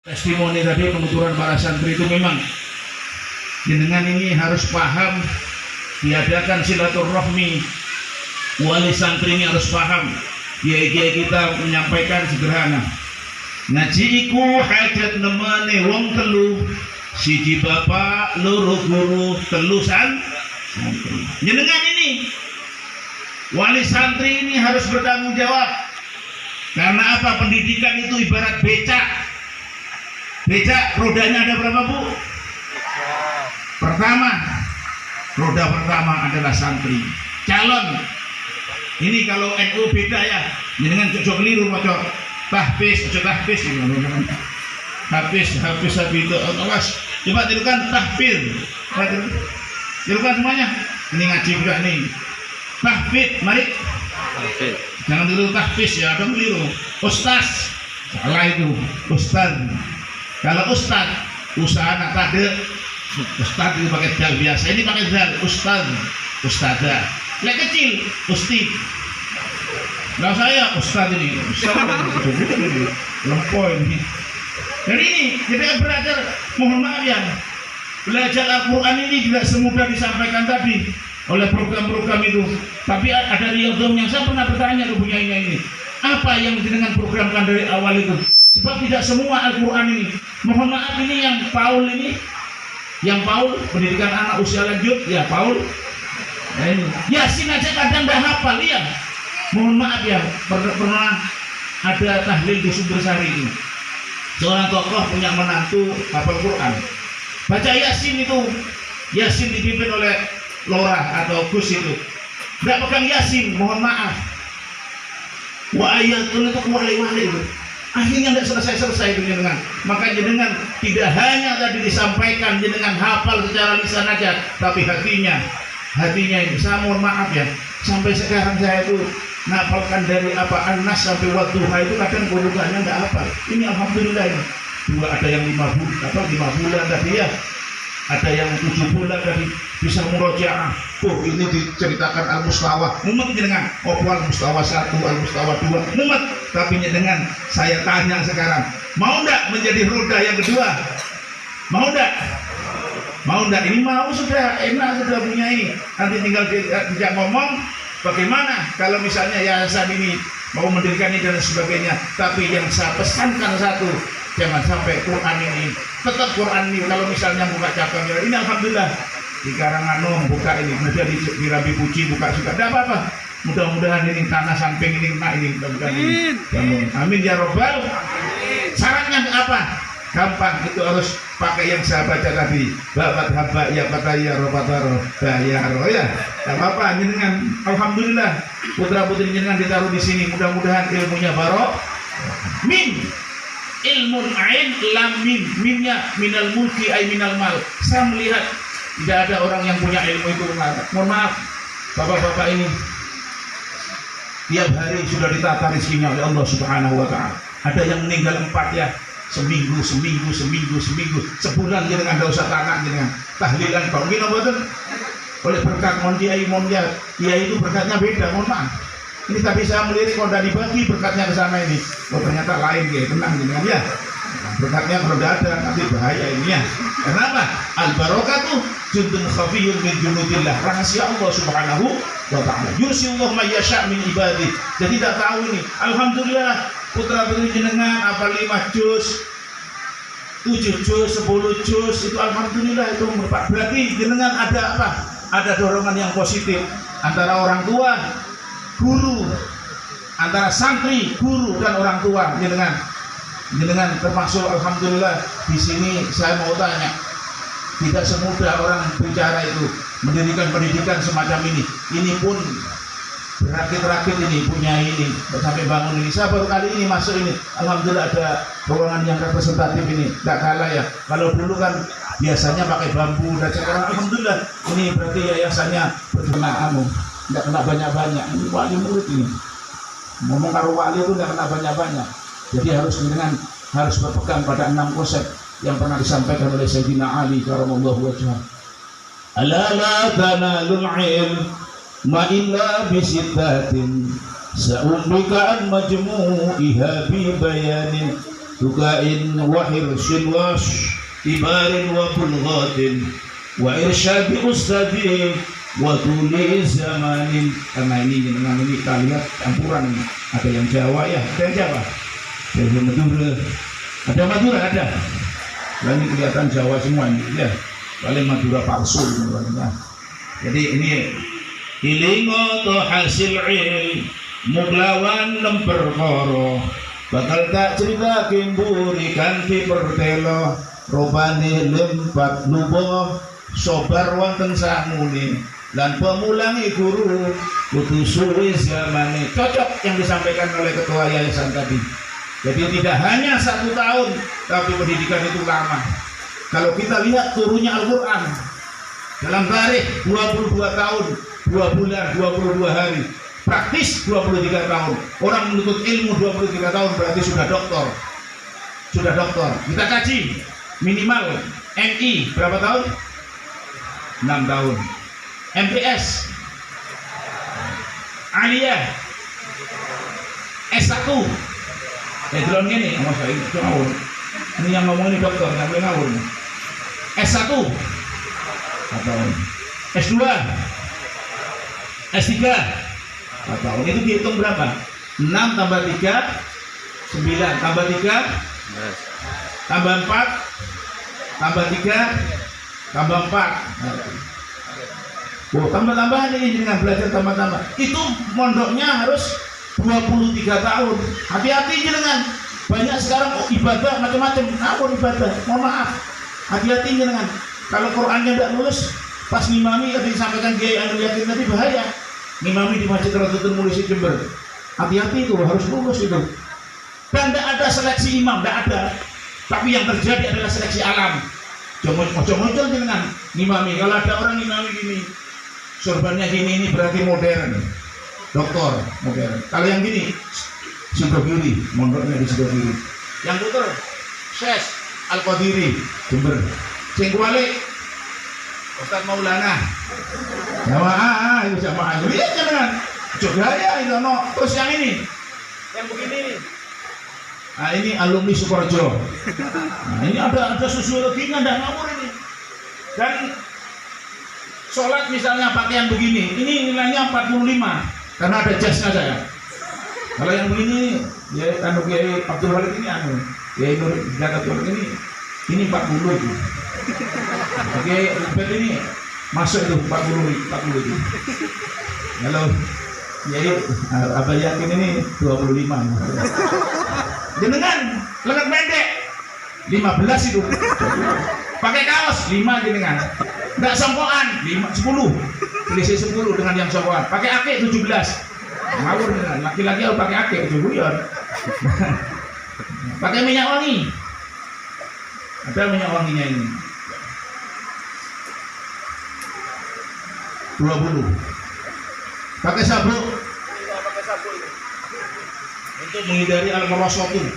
Testimoni tadi penuturan para santri itu memang jenengan ini harus paham diadakan silaturahmi, wali santri ini harus paham. Kiai-kiai kita menyampaikan sederhana, ngaji iku hajat nemane wong telu, siji bapak, loro guru, telu santri. Jenengan ini wali santri ini harus bertanggung jawab. Karena apa? Pendidikan itu ibarat becak. Becak rodanya ada berapa, Bu? Roda pertama adalah santri calon. Ini kalau NU beda ya, jangan cocok keliru, cocok tahfiz itu awas. Coba tirukan tahfiz, tirukan semuanya. Ini ngaji juga nih, tahfiz, mari. Jangan tiru tahfiz ya, dong keliru. Ustaz, salah itu, ustaz. Kalau ustaz, usaha anak tade, ustaz itu pakai dal biasa, ini pakai dal, ustaz, ustazah. Lek kecil, usti. Nah saya ustaz ini, lempoy ini. Jadi ini kita belajar, mohon maaf ya, belajar Al-Quran ini tidak semudah disampaikan tadi oleh program-program itu. Tapi ada riyadhah yang saya pernah bertanya ke punyainya ini, apa yang dengan programkan dari awal itu? Sebab tidak semua Al-Quran ini, mohon maaf ini yang Paul ini, yang Paul pendidikan anak usia lanjut, ya Paul. Nah ini Yasin aja kadang dah hafal ya. Mohon maaf ya, pernah ada tahlil di Sumber Sari itu. Seorang tokoh punya menantu hafal Quran. Baca Yasin itu, Yasin dipimpin oleh Lorah atau Gus itu. Enggak pegang Yasin, mohon maaf. Wa ayatun itu wali-wali itu. Akhirnya tidak selesai itu jenengan. Maka jenengan tidak hanya tadi disampaikan jenengan hafal secara lisan aja, tapi hatinya ini. Saya mohon maaf ya, sampai sekarang saya itu ngapalkan dari apa An-Nas sampai Wadduha itu kadang bukannya nggak hafal. Ini alhamdulillah ini. Dua ada yang 5 bulan tadi ya, ada yang 7 bulan tadi bisa murojaah. Tuh ini diceritakan Al-Mustawah mumet jenengan. Al-Mustawah 1, Al-Mustawah 2 mumet. Tapi jenengan saya tanya sekarang, mau enggak menjadi roda yang kedua? Mau enggak? Mau enggak? Ini mau, sudah enak, sudah punya ini. Nanti tinggal tidak ngomong bagaimana kalau misalnya yayasan ini mau mendirikan ini dan sebagainya. Tapi yang saya pesankan satu, jangan sampai Quran ini, tetap Quran ini kalau misalnya buka cabang ini alhamdulillah di Karanganom buka ini, kemudian di Rabi Puji buka juga, tidak apa-apa. Mudah-mudahan ini tanah samping ini kena ini, mudah-mudahan ini. Amin ya robbal. Sarannya apa? Gampang, itu harus pakai yang saya baca tadi. Babat haba ya pataya robataro ya ro ya. Tidak apa-apa, jenengan alhamdulillah putra putri jenengan ditaruh di sini. Mudah-mudahan ilmunya barok. Min ilmun ain lam min, minnya minal mulki ay minal mal. Saya melihat tidak ada orang yang punya ilmu itu. Mohon maaf, bapak-bapak ini tiap hari sudah ditata rezekinya oleh Allah Subhanahu wa Ta'ala. Ada yang meninggal 4 ya, seminggu, sebulan jenengan enggak usah tanak jenengan. Tahlilan kok ngene mboten. Oleh berkat mon kiai itu berkatnya beda, mohon maaf. Ini tadi saya melirik kalau udah dibagi berkatnya ke sana ini. Oh ternyata lain ya, tenang jenengan ya. Berkatnya kalau udah ada nanti bahaya ini ya. Kenapa? Al-barakatuh jundun khafiyun min junudillah. Rahasia Allah Subhanahu wa Ta'ala. Yursiyullah may yasha' min ibadih. Jadi tidak tahu ini. Alhamdulillah putra putri jenengan apa 5 juz, 7 juz, 10 juz itu alhamdulillah itu berarti jenengan ada apa? Ada dorongan yang positif antara orang tua, guru, antara santri, guru dan orang tua jenengan termasuk alhamdulillah. Di sini saya mau tanya, tidak semudah orang bicara itu mendirikan pendidikan semacam ini. Ini pun berakit-rakit ini punya ini sampai bangun ini. Saya baru kali ini masuk ini, alhamdulillah ada ruangan yang representatif ini, tidak kalah ya. Kalau dulu kan biasanya pakai bambu dan sekarang alhamdulillah ini berarti yayasannya berkena tidak kena banyak-banyak. Ini wali murid ini ngomong karo wali itu tidak kena banyak-banyak. Jadi harus berpegang pada 6 konsep yang pernah disampaikan oleh Sayyidina Ali karamallahu wajhah. Ala la tanalul ilm ma illa bisittatin sa'umbika an majmu'iha bi bayanin dukain wa hirsin was ibarin wa bulghatin wa irsyadi ustadi wa tuli zamanin. Karena ini dengan ini kita lihat campuran, ada yang Jawa ya, ada yang Jawa, ada yang Madura, ada Madura ada. Nah, ini kelihatan Jawa semua ini ya, paling Madura palsu sebenarnya. Jadi ini ilingo to hasil muglawan lemper koro bakal tak cerita kimburi kanti pertelo robane lempat lubo sobar wonten samune lan pemulangi guru kudu suwi zamane. Cocok yang disampaikan oleh ketua yayasan tadi. Jadi tidak hanya 1 tahun, tapi pendidikan itu lama. Kalau kita lihat turunnya Al-Quran dalam tarikh 22 tahun 2 bulan 22 hari, praktis 23 tahun. Orang menuntut ilmu 23 tahun berarti sudah doktor. Sudah doktor. Kita kaji minimal MI berapa tahun? 6 tahun. MPS Aliyah S1 delon gini, masa ini ngawur. Ini yang ngomong ini dokter, nggak boleh ngawur. S1 atau S2 S3 atau itu dihitung berapa? 6 tambah 3 9 tambah 3 tambah 4 tambah 3 tambah 4. Oh, tambah-tambahan ini dengan belajar tambah-tambah. Itu mondoknya harus 23 tahun. Hati-hati dengan banyak sekarang ibadah macam-macam. Apa ibadah? Mohon maaf. Hati-hati dengan kalau Qurannya tidak lulus, pas ngimami tadi disampaikan Kiai Anwar Yakin tadi bahaya. Ngimami di Masjid Radutul Mulisi Jember. Hati-hati itu harus lulus itu. Dan tidak ada seleksi imam, tidak ada. Tapi yang terjadi adalah seleksi alam. Muncul dengan ngimami. Kalau ada orang ngimami gini, sorbannya gini, ini berarti modern, doktor modern. Kalau yang gini Sidogiri, mondoknya di Sidogiri. Yang puter Ses Al-Qadiri Jember. Sing kuali Ustaz Maulana jamaah itu jamaah itu jangan jogaya itu no. Terus yang ini yang begini nih, nah ini alumni Sukorejo. Nah ini ada sosiologinya, tidak ngawur ini. Dan sholat misalnya pakaian begini, ini nilainya 45 karena ada jasnya saya. Kalau yang begini ya anu Kiai Abdul Walid ini anu Kiai Nur Jakatul ini 40 itu. Oke, ini masuk itu 40 itu. Kalau Kiai Abah Yakin ini 25. Jenengan lengan pendek 15 itu. Pakai kaos 5 jenengan. Enggak songkokan 10. Selisih 10 dengan yang songkokan. Pakai ake 17. Ngawur dengan laki-laki harus pakai ake itu guyon. Pakai minyak wangi. Ada minyak wanginya ini. 20. Pakai sabuk. Untuk menghindari al-merosot itu.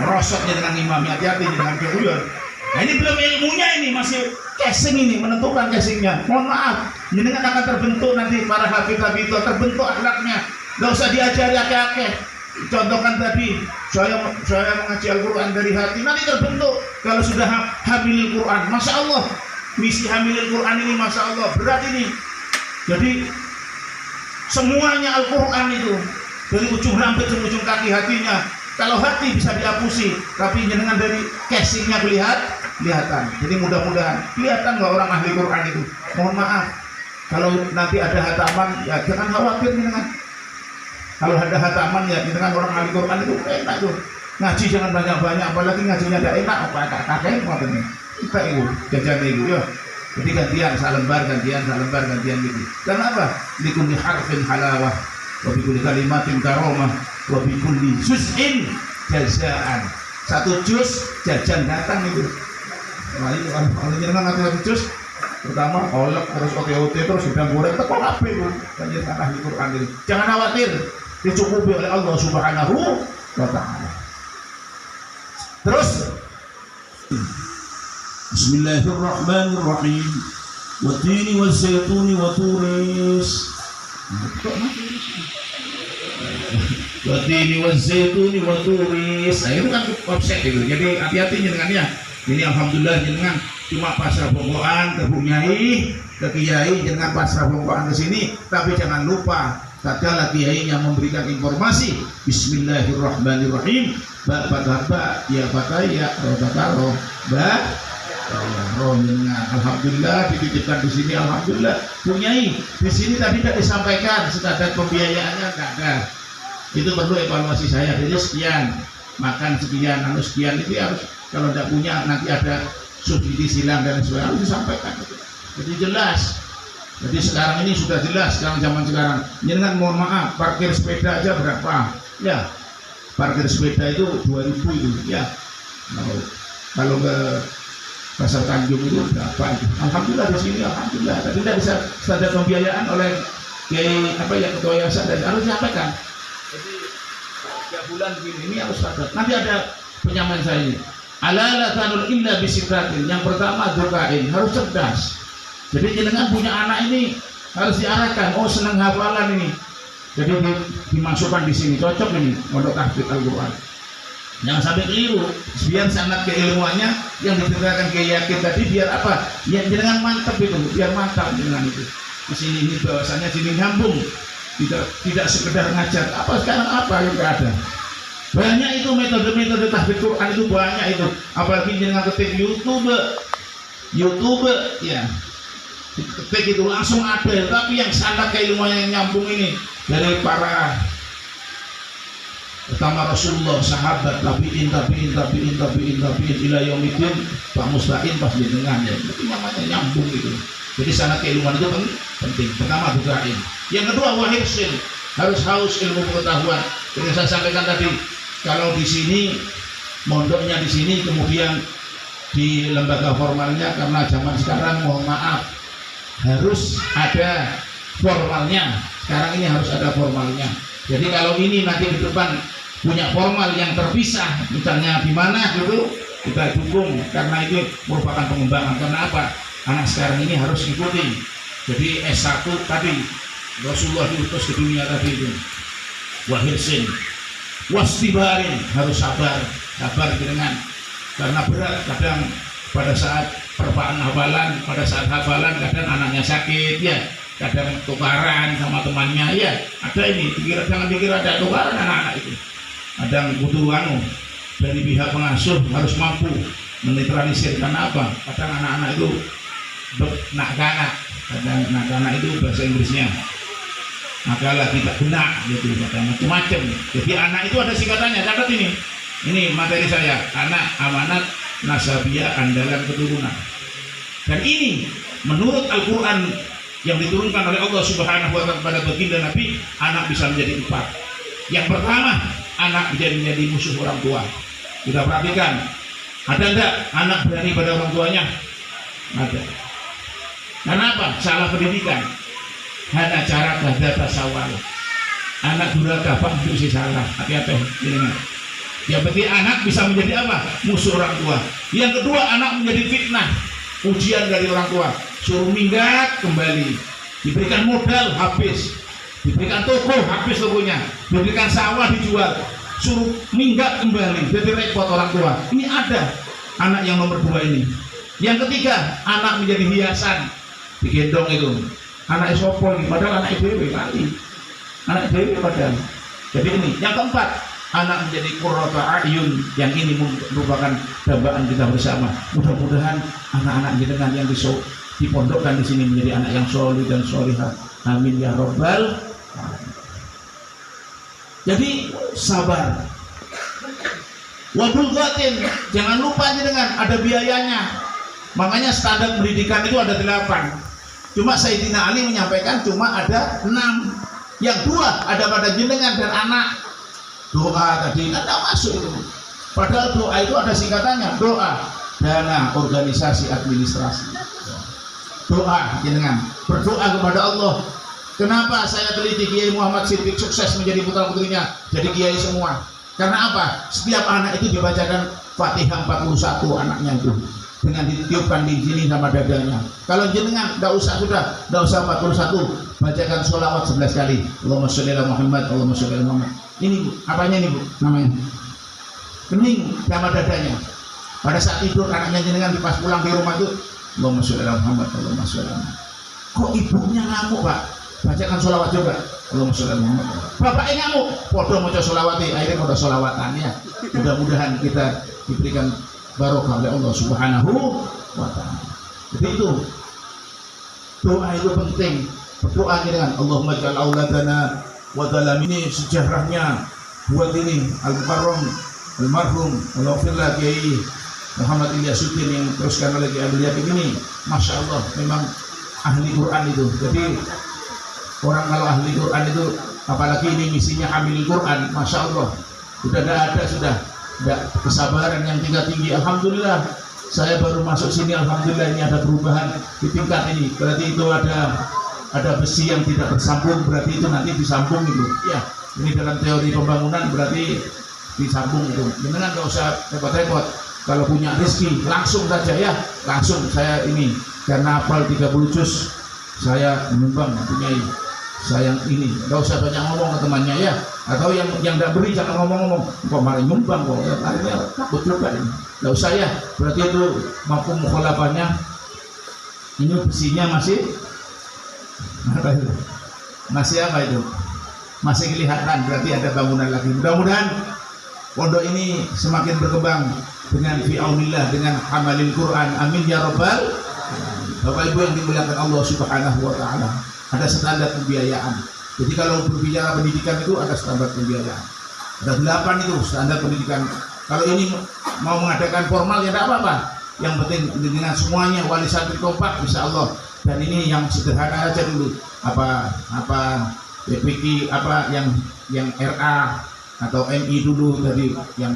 Merosotnya dengan imam, hati-hati dengan guyon. Nah ini belum ilmunya, ini masih casing, ini menentukan casingnya. Mohon maaf, jenengan akan terbentuk nanti para hafid-hafid terbentuk akhlaknya. Gak usah diajari akeh-akeh. Contohkan tadi, saya mengaji Al-Quran dari hati, nanti terbentuk. Kalau sudah hamil Quran, Masya Allah, misi hamil Quran ini Masya Allah berat ini. Jadi semuanya Al-Quran itu dari ujung rambut ke ujung kaki hatinya. Kalau hati bisa dihapusi, tapi jenengan dari casingnya kelihatan. Jadi mudah-mudahan kelihatan nggak orang ahli Quran itu. Mohon maaf, kalau nanti ada hataman, ya jangan khawatir jenengan. Kalau ada hataman ya jenengan orang ahli Quran itu enak tuh. Ngaji jangan banyak-banyak, apalagi ngajinya ada enak apa kakek apa ini. Kita itu jajan itu ya. Jadi gantian salembar gitu. Karena apa? Likulli harfin halawah, wa bikulli kalimatin karomah, wa bikulli juz'in jazaan. 1 juz jajan datang itu. Nah itu kan kalau jenengan ngatur juz pertama olek terus OTOT terus udang goreng teko kabeh itu. Panjenengan ahli Quran itu. Jangan khawatir, dicukupi oleh Allah Subhanahu wa taala. Terus Bismillahirrahmanirrahim. Watini wazaituni wa turis. wa tini wa zaituni wa turis. Nah itu kan offset itu. Jadi hati-hati jenengannya. Ini alhamdulillah jenengan cuma pasrah bongkoan ke Bu Nyai, ke Kiai, jenengan pasrah bongkoan ke sini, tapi jangan lupa tatkala kiainya memberikan informasi bismillahirrahmanirrahim ba fataba ya fataya rotataro ba roh jenengan. Alhamdulillah dititipkan di sini, alhamdulillah. Bu Nyai di sini tadi tidak disampaikan sekadar pembiayaannya enggak ada. Itu perlu evaluasi saya. Jadi sekian makan sekian, anu sekian itu harus, kalau tidak punya nanti ada subsidi silang dan sebagainya harus disampaikan. Jadi jelas. Jadi sekarang ini sudah jelas, sekarang zaman sekarang. Jangan mohon maaf, parkir sepeda aja berapa? Ya, parkir sepeda itu 2.000 itu. Ya, kalau ke Pasar Tanjung itu berapa? Itu? Alhamdulillah di sini, alhamdulillah. Tapi tidak bisa standar pembiayaan oleh Kiai apa ya ketua yayasan dan harus disampaikan. Jadi tiap bulan begini ini harus standar. Nanti ada penyampaian saya ini. Ala la tanul illa bisitratin. Yang pertama dukain, harus cerdas. Jadi jenengan punya anak ini harus diarahkan. Oh senang hafalan ini. Jadi dimasukkan di sini, cocok ini untuk tahfidz Al-Quran. Jangan sampai keliru. Biar sangat keilmuannya yang diterangkan Kiai Yakin tadi biar apa? Ya jenengan mantap itu, biar mantap jenengan itu. Di sini ini bahwasanya sini nyambung. Tidak sekedar ngajar. Apa sekarang apa yang tidak ada? Banyak itu metode-metode tahfidz Quran itu banyak itu. Apalagi jenengan ketik YouTube ya. Ketik itu langsung ada, tapi yang sangat keilmuan yang nyambung ini dari para pertama Rasulullah, sahabat, tabiin ila yaumidin, Pak Musta'in pas dengan ya, itu namanya nyambung itu. Jadi sangat keilmuan itu penting. Pertama dukain. Yang kedua wahirsin, harus haus ilmu pengetahuan. Seperti saya sampaikan tadi, kalau di sini mondoknya di sini, kemudian di lembaga formalnya, karena zaman sekarang mohon maaf harus ada formalnya. Sekarang ini harus ada formalnya. Jadi kalau ini nanti di depan punya formal yang terpisah, misalnya di mana gitu, kita dukung karena itu merupakan pengembangan. Karena apa? Anak sekarang ini harus ikuti. Jadi S1 tadi Rasulullah diutus ke dunia tadi itu. Wahirsin, wastibarin, harus sabar dengan, karena berat kadang pada saat perpaan hafalan, pada saat hafalan kadang anaknya sakit ya, kadang tukaran sama temannya ya, ada ini, jangan dikira ada tukaran anak-anak itu, kadang butuh dari pihak pengasuh harus mampu menetralisir. Karena apa? Kadang anak-anak itu nak-kanak, kadang nak-kanak itu bahasa Inggrisnya makalah tidak benak gitu, macam-macam. Jadi anak itu ada singkatannya, catat ini materi saya, anak amanat nasabiah andalan keturunan. Dan ini menurut Al-Quran yang diturunkan oleh Allah Subhanahu wa Ta'ala pada baginda Nabi, anak bisa menjadi 4. Yang pertama, anak menjadi musuh orang tua. Kita perhatikan, ada enggak anak berani pada orang tuanya? Ada. Karena apa? Salah pendidikan. Hanya cara data sawal. Anak durhaka, Pak, itu sih salah. Hati-hati, ingat. Yang penting anak bisa menjadi apa? Musuh orang tua. Yang kedua, anak menjadi fitnah, ujian dari orang tua. Suruh minggat kembali, diberikan modal habis, diberikan toko habis tokonya, diberikan sawah dijual, suruh minggat kembali, jadi repot orang tua. Ini ada anak yang nomor 2 ini. Yang ketiga, anak menjadi hiasan, digendong itu. Anak sopo ini, padahal anak dewe kali, anak dewe padahal. Jadi ini. Yang keempat, anak menjadi qurrata a'yun, yang ini merupakan dambaan kita bersama. Mudah-mudahan anak-anak jenengan yang dipondokkan di sini menjadi anak yang solih dan solihah. Amin ya robbal alamin. Jadi sabar. Wadul ghatin, jangan lupa jenengan ada biayanya. Makanya standar pendidikan itu ada 8. Cuma Sayyidina Ali menyampaikan cuma ada 6. Yang 2 ada pada jenengan dan anak. Doa tadi nggak masuk itu. Padahal doa itu ada singkatannya, doa, dana, organisasi, administrasi. Doa jenengan, berdoa kepada Allah. Kenapa saya teliti Kiai Muhammad Siddiq sukses menjadi putra putrinya jadi kiai semua? Karena apa? Setiap anak itu dibacakan Fatihah 41 anaknya itu, dengan ditiupkan di sini sama dadanya. Kalau jenengan nggak usah 41, bacakan sholawat 11 kali. Allahumma sholli ala Muhammad, Allahumma sholli ala Muhammad. Ini Bu, apanya ini Bu namanya? Kening sama dadanya. Pada saat tidur anaknya jenengan pas pulang di rumah itu, Allahumma sholli ala Muhammad, Allahumma sholli ala Muhammad. Kok ibunya ngamuk Pak? Bacakan sholawat juga. Allahumma sholli ala Muhammad. Bapaknya ngamuk, podo maca sholawat, akhirnya podo sholawatan ya. Mudah-mudahan kita diberikan barokah oleh Allah Subhanahu wa ta'ala. Jadi itu doa itu penting. Berdoa dengan Allahumma ja'al auladana wa dalam ini sejarahnya buat ini Al-Mukarram Al-Marhum Al-Wafirlah Kiai Muhammad Ilyasuddin yang teruskan oleh Kiai Abdul Yakin ini, Masya Allah memang ahli Quran itu. Jadi orang kalau ahli Quran itu, apalagi ini misinya ambil Quran, Masya Allah sudah ada sudah kesabaran yang tinggi. Alhamdulillah saya baru masuk sini, Alhamdulillah ini ada perubahan di tingkat ini. Berarti itu ada besi yang tidak bersambung, berarti itu nanti disambung itu ya. Ini dalam teori pembangunan berarti disambung itu. Jangan nggak usah repot-repot. Kalau punya rezeki langsung saja ya, langsung saya ini karena hafal 30 juz saya menyumbang punya saya ini. Nggak usah banyak ngomong ke temannya ya, atau yang tidak beri jangan ngomong-ngomong kok malah nyumbang kok akhirnya takut juga ini. Nggak usah ya, berarti itu mampu mukhalafahnya. Ini besinya masih apa itu? Masih apa itu? Masih kelihatan, berarti ada bangunan lagi. Mudah-mudahan pondok ini semakin berkembang dengan fi'aunillah, dengan hamalil Quran. Amin ya rabbal. Bapak Ibu yang dimuliakan Allah Subhanahu wa ta'ala, ada standar pembiayaan. Jadi kalau berbicara pendidikan itu ada standar pembiayaan. Ada 8 itu standar pendidikan. Kalau ini mau mengadakan formal ya tidak apa-apa. Yang penting dengan semuanya wali santri kompak insya Allah. Dan ini yang sederhana aja dulu. Apa PPK apa yang RA atau MI dulu, tadi yang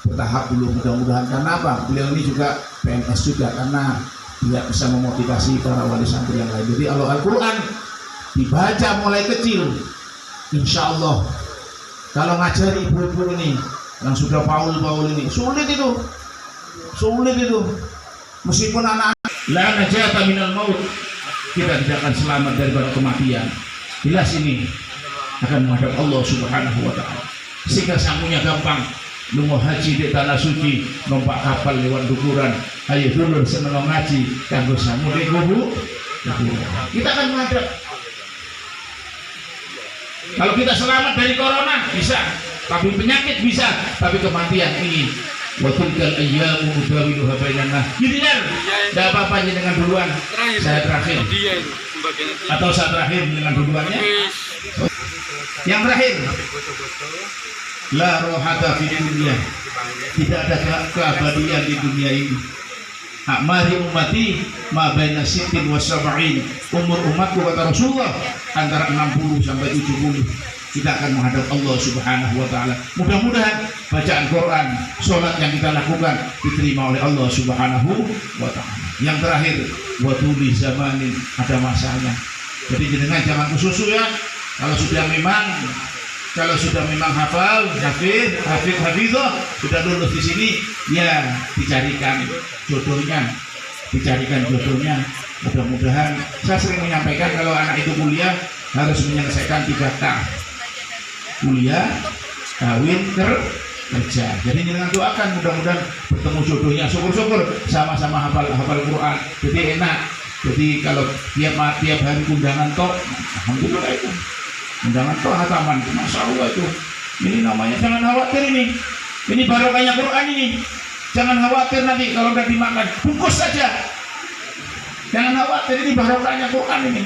bertahap dulu. Mudah-mudahan karena apa? Beliau ini juga PNS juga, karena dia bisa memotivasi para wali santri yang lain. Jadi Al-Quran dibaca mulai kecil, insya Allah. Kalau ngajari ibu-ibu ini yang sudah paul ini sulit itu, meskipun anak-anak la najata minal maut, kita tidak akan selamat daripada kematian. Jelas ini akan menghadap Allah Subhanahu wa ta'ala. Sehingga sambungnya gampang. Lu mau haji di tanah suci, numpak kapal lewat dukuran, ayo dulu seneng ngaji, kanggo samu di kubu. Kita akan menghadap. Kalau kita selamat dari corona bisa, tapi penyakit bisa, tapi kematian ini. Wa tilkal ayyamu nudawiluha bainan nas. Gidiar, enggak apa-apa dengan duluan. Saya terakhir. Atau saya terakhir dengan duluannya. Yang terakhir, la rohata fi dunia, tidak ada keabadian di dunia ini. Mari ummati ma baina sittin wa sab'in, umur umatku kata Rasulullah antara 60 sampai 70. Kita akan menghadap Allah Subhanahu wa ta'ala. Mudah-mudahan bacaan Quran, sholat yang kita lakukan diterima oleh Allah Subhanahu wa ta'ala. Yang terakhir, wa tuli zamanin, ada masanya. Jadi jenengan jangan kesusu ya. Kalau sudah memang hafal, hafizah, sudah lulus di sini, ya dicarikan jodohnya. Mudah-mudahan, saya sering menyampaikan kalau anak itu kuliah harus menyelesaikan 3 tahap. Kuliah, kawin, kerja. Jadi jangan doakan mudah-mudahan bertemu jodohnya. Syukur-syukur sama-sama hafal Quran. Jadi enak. Jadi kalau tiap hari undangan tok, alhamdulillah itu. Undangan tok hataman, masya Allah itu. Ini namanya jangan khawatir ini. Ini barokahnya Quran ini. Jangan khawatir nanti kalau udah dimakan, bungkus saja. Jangan khawatir, ini barokahnya Quran ini.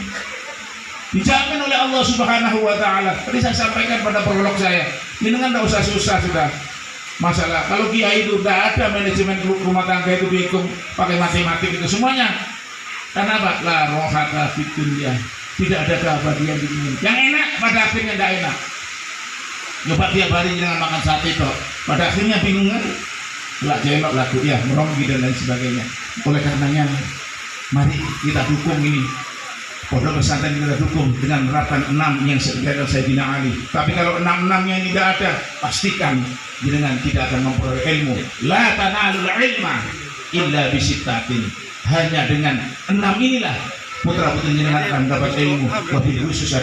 Dijamin oleh Allah Subhanahu wa ta'ala. Tadi saya sampaikan pada prolog saya, ini kan tidak usah susah sudah. Masalah kalau kiai itu tidak ada manajemen rumah tangga itu dihitung pakai matematik itu semuanya. Karena apa? La rohata fid dunya, tidak ada keabadian di dunia. Yang enak pada akhirnya tidak enak. Coba tiap hari jangan makan sate toh, pada akhirnya bingung kan? Lah jelok lagu ya, meronggi dan lain sebagainya. Oleh karenanya, mari kita dukung ini. Pondok pesantren kita dukung dengan menerapkan 6 yang disebutkan Sayyidina Ali. Tapi kalau 6-6-nya ini tidak ada, pastikan dengan tidak akan memperoleh ilmu. La tanalul ilma illa bisittatin. Hanya dengan 6 inilah putra-putri jenengan akan mendapat ilmu. Wabil khusus